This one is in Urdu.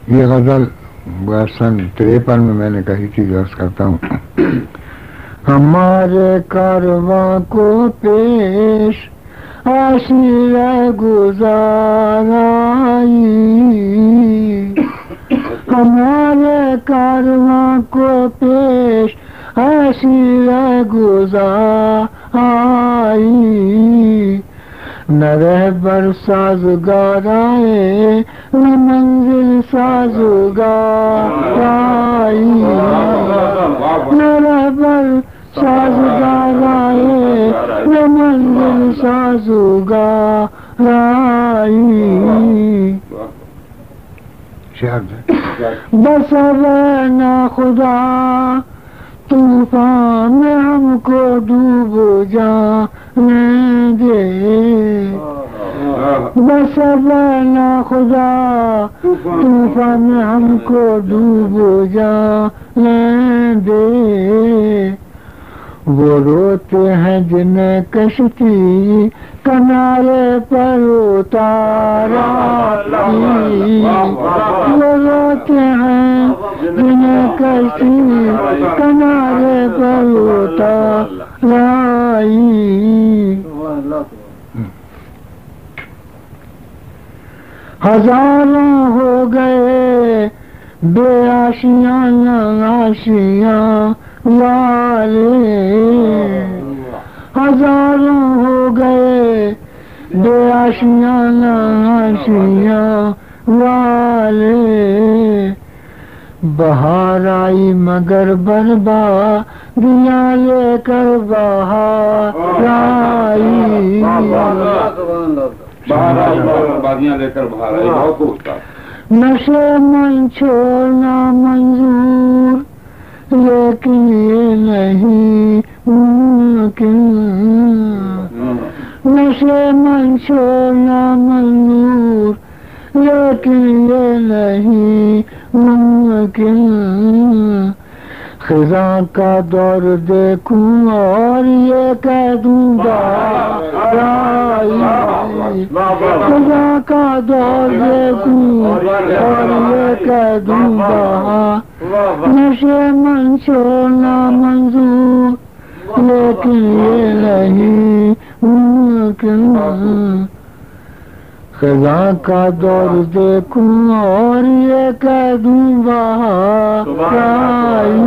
یہ غزل سن 53 میں میں نے کہی تھی، عرض کرتا ہوں. ہمارے کارواں کو پیش آشیر گزار آئی، ہمارے کارواں کو پیش آشیر گزار آئی، نہ رہبر سازگار آئے نہ منزل سازگار آئی، نہ رہبر سازگار آئے نہ منزل سازگار آئی. بس نا خدا طوفان میں ہم کو ڈوب جانے دے، بس نا خدا طوفان میں ہم کو ڈوب جانے دے. وہ روتے ہیں جنہیں کشتی کنارے پر اتارا، وہ روتے ہیں جنہیں کشتی کنارے پر اتارا. ہزاروں ہو گئے بے آشیاں آشیاں والے، ہزاروں ہو گئے بے آشیاں آشیاں والے. بہار آئی مگر بربادیاں لے کر بہار آئی، بادیاں لے کر باہر آئی. بہت خوب تھا. نشے من چھوڑنا منظور لیکن یہ نہیں ممکن، نشے من چھوڑنا منظور لیکن یہ نہیں ممکن. خزاں کا دور دیکھوں اور یہ کہہ دوں بہار آئی، خزاں کا دور دیکھوں اور یہ کہہ دوں بہار. نشے من چھوڑنا منظور لیکن یہ نہیں ممکن، خزاں کا دور دیکھوں اور یہ کہہ دوں بہار آئی.